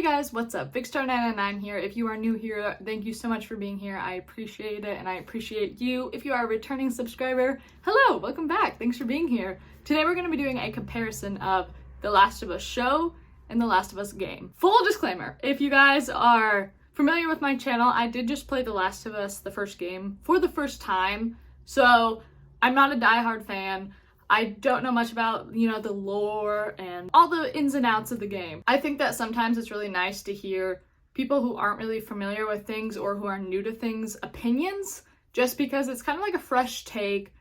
Hey guys, what's up? VicStar999 here. If you are new here, thank you so much for being here. I appreciate it, and I appreciate you. If you are a returning subscriber, hello, welcome back. Thanks for being here. Today we're going to be doing a comparison of The Last of Us show and The Last of Us game. Full disclaimer, if you guys are familiar with my channel, I did just play The Last of Us, the first game, for the first time, so I'm not a diehard fan. I don't know much about, the lore and all the ins and outs of the game. I think that sometimes it's really nice to hear people who aren't really familiar with things or who are new to things opinions, just because it's kind of like a fresh take.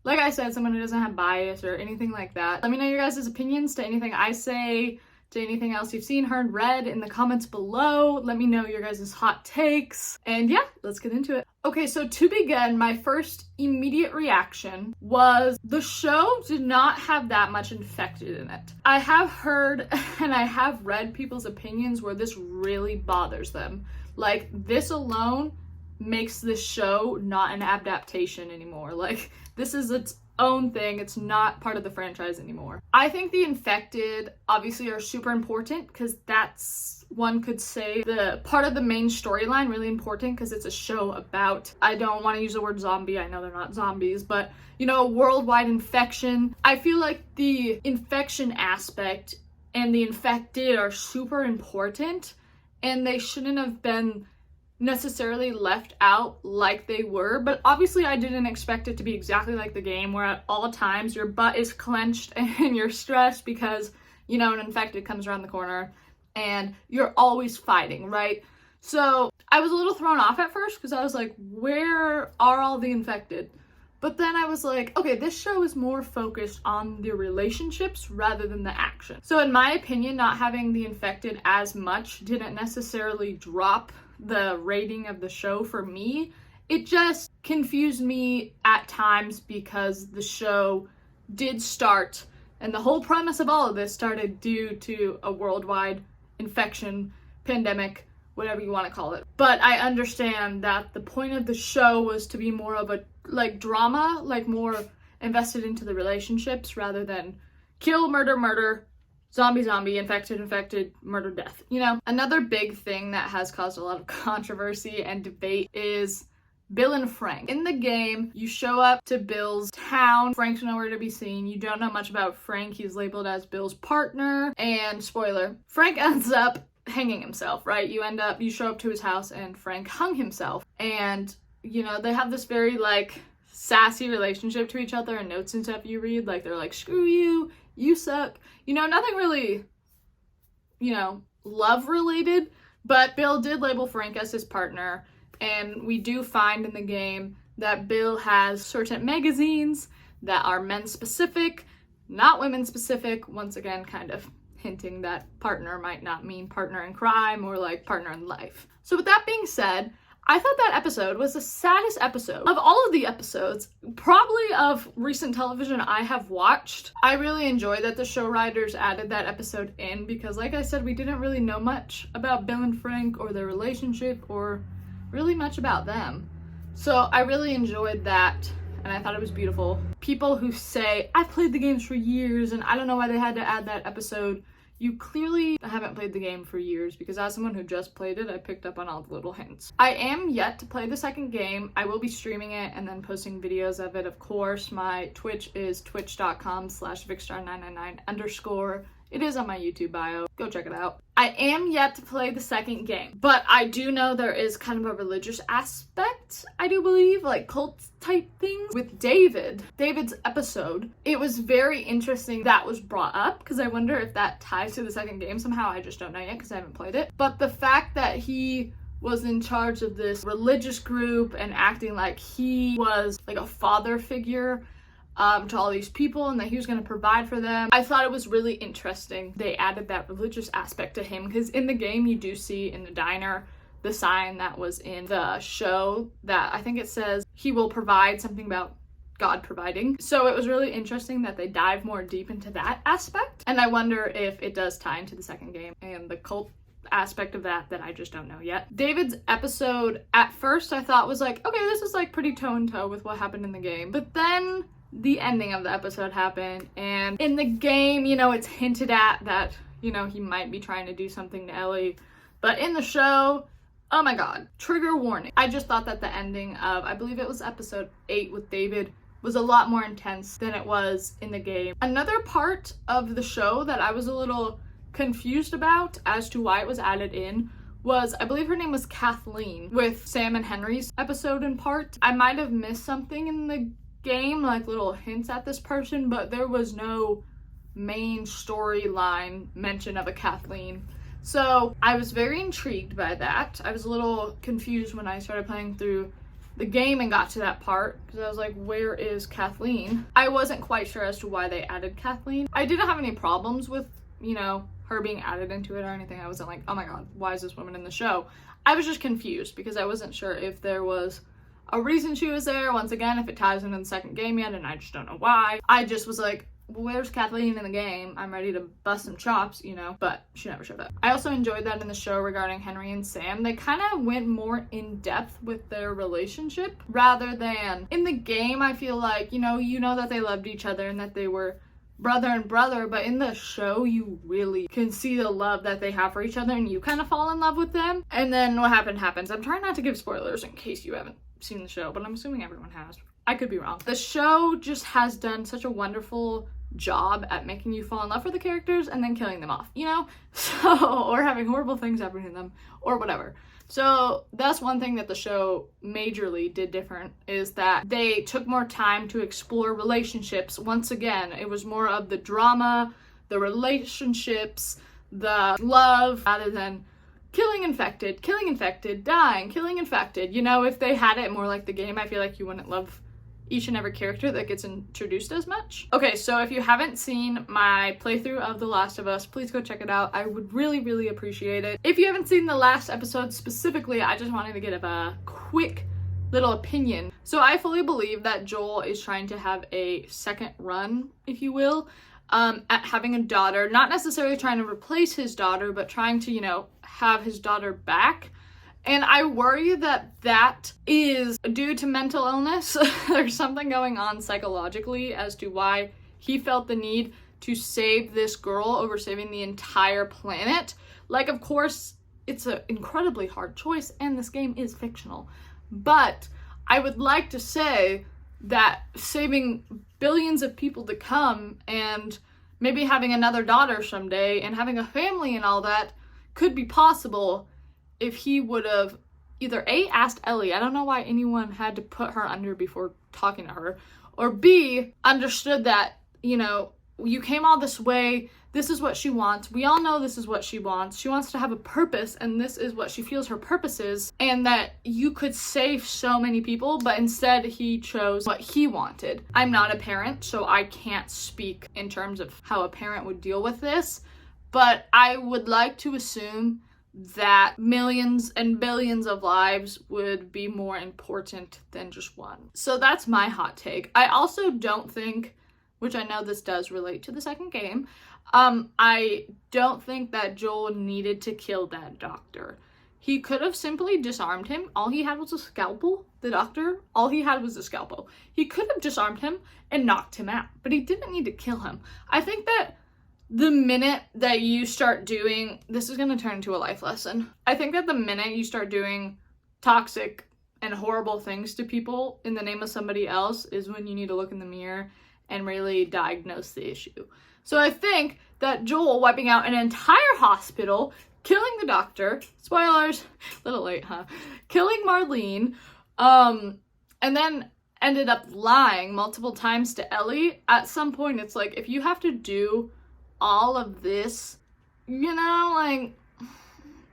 Like I said, someone who doesn't have bias or anything like that. Let me know your guys' opinions to anything I say, to anything else you've seen, heard, read in the comments below. Let me know your guys' hot takes. And yeah, let's get into it. Okay, so to begin, my first immediate reaction was the show did not have that much infected in it. I have heard and I have read people's opinions where this really bothers them. Like, this alone makes this show not an adaptation anymore. Like, this is its own thing. It's not part of the franchise anymore. I think the infected obviously are super important because that's, one could say, the part of the main storyline, really important because it's a show about, I don't want to use the word zombie, I know they're not zombies, but worldwide infection. I feel like the infection aspect and the infected are super important, and they shouldn't have been necessarily left out like they were. But obviously I didn't expect it to be exactly like the game, where at all times your butt is clenched and you're stressed because an infected comes around the corner and you're always fighting, right? So I was a little thrown off at first because I was like, where are all the infected? But then I was like, okay, this show is more focused on the relationships rather than the action. So in my opinion, not having the infected as much didn't necessarily drop the rating of the show for me. It just confused me at times because the show did start, and the whole premise of all of this started due to a worldwide infection, pandemic, whatever you want to call it. But I understand that the point of the show was to be more of a drama, more invested into the relationships rather than kill, murder, zombie, infected, murder, death. Another big thing that has caused a lot of controversy and debate is Bill and Frank. In the game, you show up to Bill's town. Frank's nowhere to be seen. You don't know much about Frank. He's labeled as Bill's partner. And spoiler, Frank ends up hanging himself, right? You show up to his house and Frank hung himself. And, they have this very, sassy relationship to each other, and notes and stuff you read. They're like, screw you, you suck. Nothing really, love related. But Bill did label Frank as his partner. And we do find in the game that Bill has certain magazines that are men-specific, not women-specific. Once again, kind of hinting that partner might not mean partner in crime or partner in life. So with that being said, I thought that episode was the saddest episode of all of the episodes, probably of recent television I have watched. I really enjoy that the show writers added that episode in because, like I said, we didn't really know much about Bill and Frank or their relationship or really much about them. So I really enjoyed that, and I thought it was beautiful. People who say, I've played the games for years and I don't know why they had to add that episode, you clearly haven't played the game for years, because as someone who just played it, I picked up on all the little hints. I am yet to play the second game. I will be streaming it and then posting videos of it, of course. My Twitch is twitch.com/VicStar999_. It is on my YouTube bio. Go check it out. I am yet to play the second game, but I do know there is kind of a religious aspect, I do believe, cult type things. With David's episode, it was very interesting that was brought up, because I wonder if that ties to the second game somehow. I just don't know yet because I haven't played it. But the fact that he was in charge of this religious group and acting like he was a father figure to all these people, and that he was going to provide for them. I thought it was really interesting they added that religious aspect to him, because in the game you do see in the diner the sign that was in the show that I think it says he will provide, something about God providing. So it was really interesting that they dive more deep into that aspect, and I wonder if it does tie into the second game and the cult aspect of that I just don't know yet. David's episode, at first I thought was okay, this is pretty toe-in-toe with what happened in the game, but then the ending of the episode happened, and in the game, it's hinted at that you know, he might be trying to do something to Ellie. But in the show, oh my god, trigger warning. I just thought that the ending of, I believe it was episode 8 with David, was a lot more intense than it was in the game. Another part of the show that I was a little confused about as to why it was added in was, I believe her name was Kathleen, with Sam and Henry's episode in part. I might have missed something in the game, like little hints at this person, but there was no main storyline mention of a Kathleen. So I was very intrigued by that. I was a little confused when I started playing through the game and got to that part, because I was like, where is Kathleen? I wasn't quite sure as to why they added Kathleen. I didn't have any problems with, you know, her being added into it or anything. I wasn't like, oh my god, why is this woman in the show? I was just confused because I wasn't sure if there was a reason she was there. Once again, if it ties into the second game yet, and I just don't know why. I just was like, where's Kathleen in the game? I'm ready to bust some chops, you know, but she never showed up. I also enjoyed that in the show regarding Henry and Sam. They kind of went more in depth with their relationship rather than in the game. I feel like, you know that they loved each other and that they were brother and brother, but in the show you really can see the love that they have for each other and you kind of fall in love with them. And then what happens. I'm trying not to give spoilers in case you haven't seen the show, but I'm assuming everyone has. I could be wrong. The show just has done such a wonderful job at making you fall in love with the characters and then killing them off, you know? So, or having horrible things happen to them or whatever. So that's one thing that the show majorly did different, is that they took more time to explore relationships. Once again, it was more of the drama, the relationships, the love, rather than killing infected, dying, killing infected. You know, if they had it more like the game, I feel like you wouldn't love each and every character that gets introduced as much. Okay, so if you haven't seen my playthrough of The Last of Us, please go check it out. I would really, really appreciate it. If you haven't seen the last episode specifically, I just wanted to give a quick little opinion. So I fully believe that Joel is trying to have a second run, if you will, at having a daughter. Not necessarily trying to replace his daughter, but trying to, you know, have his daughter back. And I worry that that is due to mental illness. There's something going on psychologically as to why he felt the need to save this girl over saving the entire planet. Like, of course, it's an incredibly hard choice, and this game is fictional. But I would like to say that saving billions of people to come and maybe having another daughter someday and having a family and all that could be possible if he would have either A, asked Ellie, I don't know why anyone had to put her under before talking to her, or B, understood that, you know, you came all this way, this is what she wants, we all know this is what she wants to have a purpose, and this is what she feels her purpose is, and that you could save so many people, but instead he chose what he wanted. I'm not a parent, so I can't speak in terms of how a parent would deal with this, but I would like to assume that millions and billions of lives would be more important than just one. So that's my hot take. I also don't think, which I know this does relate to the second game, I don't think that Joel needed to kill that doctor. He could have simply disarmed him. All he had was a scalpel. The doctor, all he had was a scalpel. He could have disarmed him and knocked him out, but he didn't need to kill him. I think that the minute that you start doing, this is going to turn into a life lesson. I think that the minute you start doing toxic and horrible things to people in the name of somebody else is when you need to look in the mirror and really diagnose the issue. So I think that Joel wiping out an entire hospital, killing the doctor, spoilers, a little late, huh? Killing Marlene, and then ended up lying multiple times to Ellie. At some point, it's like, if you have to do all of this, you know, like,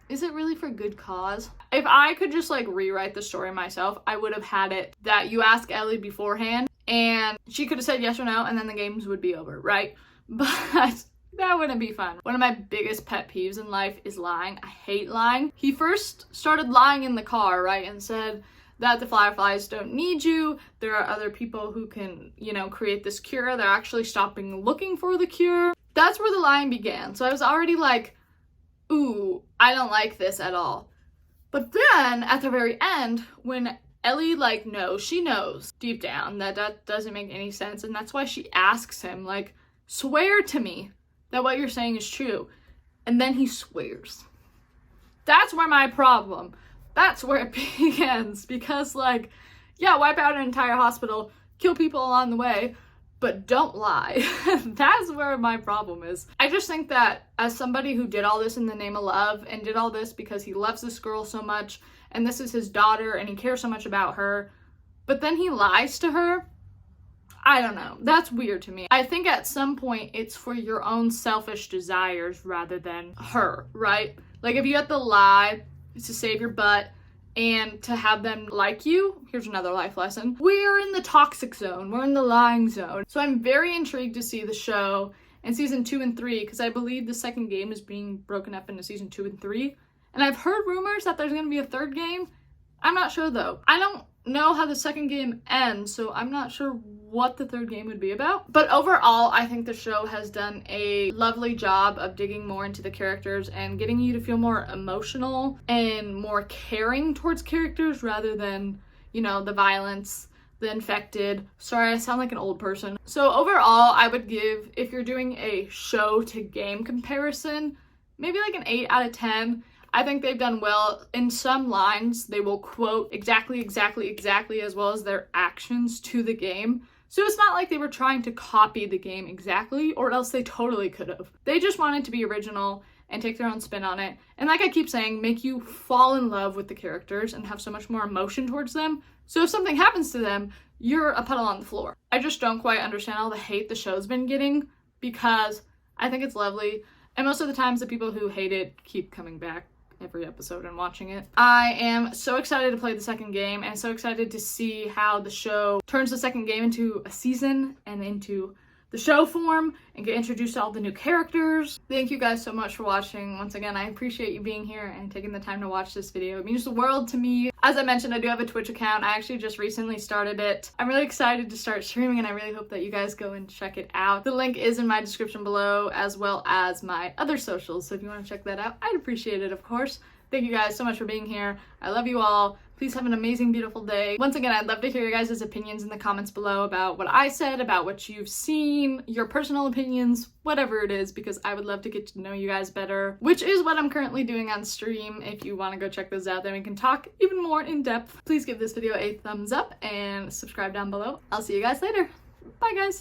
is it really for good cause? If I could just like rewrite the story myself, I would have had it that you ask Ellie beforehand and she could have said yes or no and then the games would be over, right? But that wouldn't be fun. One of my biggest pet peeves in life is lying. I hate lying. He first started lying in the car, right, and said that the Fireflies don't need you. There are other people who can, you know, create this cure. They're actually stopping looking for the cure. That's where the lying began. So I was already like, ooh, I don't like this at all. But then at the very end, when Ellie, like, knows, she knows deep down that that doesn't make any sense. And that's why she asks him, like, swear to me that what you're saying is true. and then he swears. That's where my problem. That's where it begins. Because, like, yeah, wipe out an entire hospital, kill people along the way, but don't lie. That's where my problem is. I just think that as somebody who did all this in the name of love and did all this because he loves this girl so much and this is his daughter and he cares so much about her, but then he lies to her, I don't know. That's weird to me. I think at some point it's for your own selfish desires rather than her, right? Like if you have to lie to save your butt and to have them like you, here's another life lesson. We're in the toxic zone. We're in the lying zone. So I'm very intrigued to see the show in season 2 and 3 because I believe the second game is being broken up into season 2 and 3. And I've heard rumors that there's going to be a third game. I'm not sure though. I don't know how the second game ends, so I'm not sure what the third game would be about. But overall, I think the show has done a lovely job of digging more into the characters and getting you to feel more emotional and more caring towards characters rather than, you know, the violence, the infected. Sorry, I sound like an old person. So overall, I would give, if you're doing a show to game comparison, maybe like an 8 out of 10. I think they've done well. In some lines, they will quote exactly as well as their actions to the game. So it's not like they were trying to copy the game exactly, or else they totally could have. They just wanted to be original and take their own spin on it. And like I keep saying, make you fall in love with the characters and have so much more emotion towards them. So if something happens to them, you're a puddle on the floor. I just don't quite understand all the hate the show's been getting because I think it's lovely. And most of the times the people who hate it keep coming back every episode and watching it. I am so excited to play the second game and so excited to see how the show turns the second game into a season and into the show form and get introduced to all the new characters. Thank you guys so much for watching. Once again, I appreciate you being here and taking the time to watch this video. It means the world to me. As I mentioned, I do have a Twitch account. I actually just recently started it. I'm really excited to start streaming and I really hope that you guys go and check it out. The link is in my description below as well as my other socials. So if you want to check that out, I'd appreciate it, of course. Thank you guys so much for being here. I love you all. Please have an amazing, beautiful day. Once again, I'd love to hear your guys' opinions in the comments below about what I said, about what you've seen, your personal opinions, whatever it is, because I would love to get to know you guys better, which is what I'm currently doing on stream. If you want to go check those out, then we can talk even more in depth. Please give this video a thumbs up and subscribe down below. I'll see you guys later. Bye, guys.